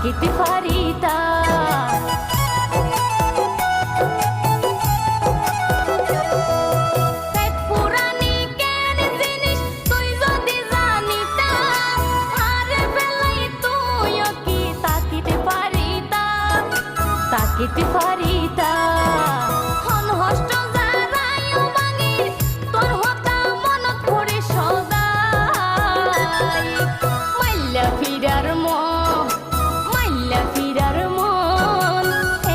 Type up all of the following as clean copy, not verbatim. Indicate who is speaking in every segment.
Speaker 1: তাকিতে পারিতা তাকিতে পারিতা হন হষ্ট যারাইও ভাঙি তোর হতা মনত পড়ে সদাই মাইল্লা ফিরার মন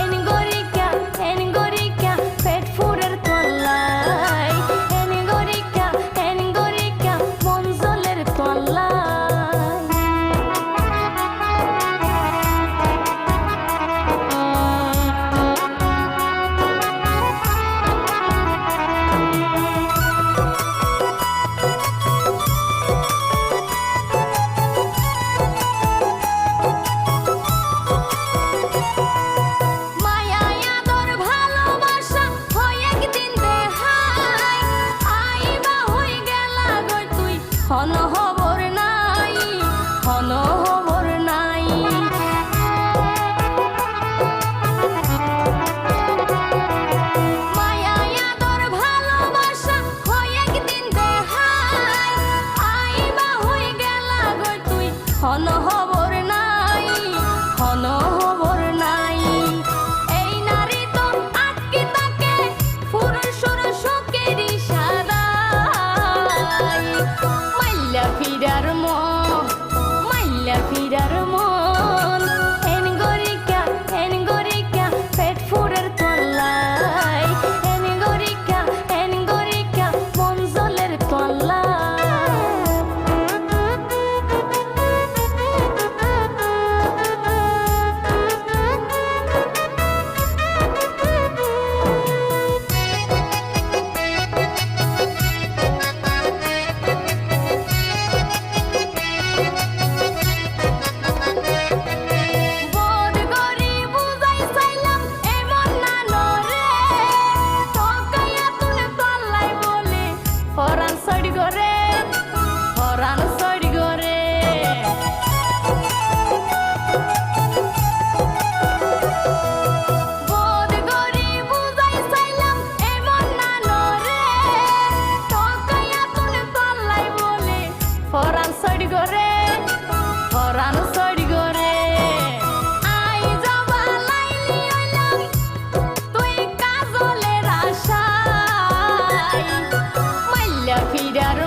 Speaker 1: এন গরিকা পেট ফুরের তল্লাই এন গরিকা মন জলের তল্লাই হন খবর নাই মায়া আদর ভালোবাসা হয় একদিন দেখাই আইবা হয়ে গেলা গো তুই হন খবর নাই এই নারী তো আটকে থাকে পুরুষের শোকের ইশারায় মাইল্লা ফিরার মন এন গরিকা পেট ফুরের তল্লাই এন গরিকা মন জলের তল্লাই ফিরার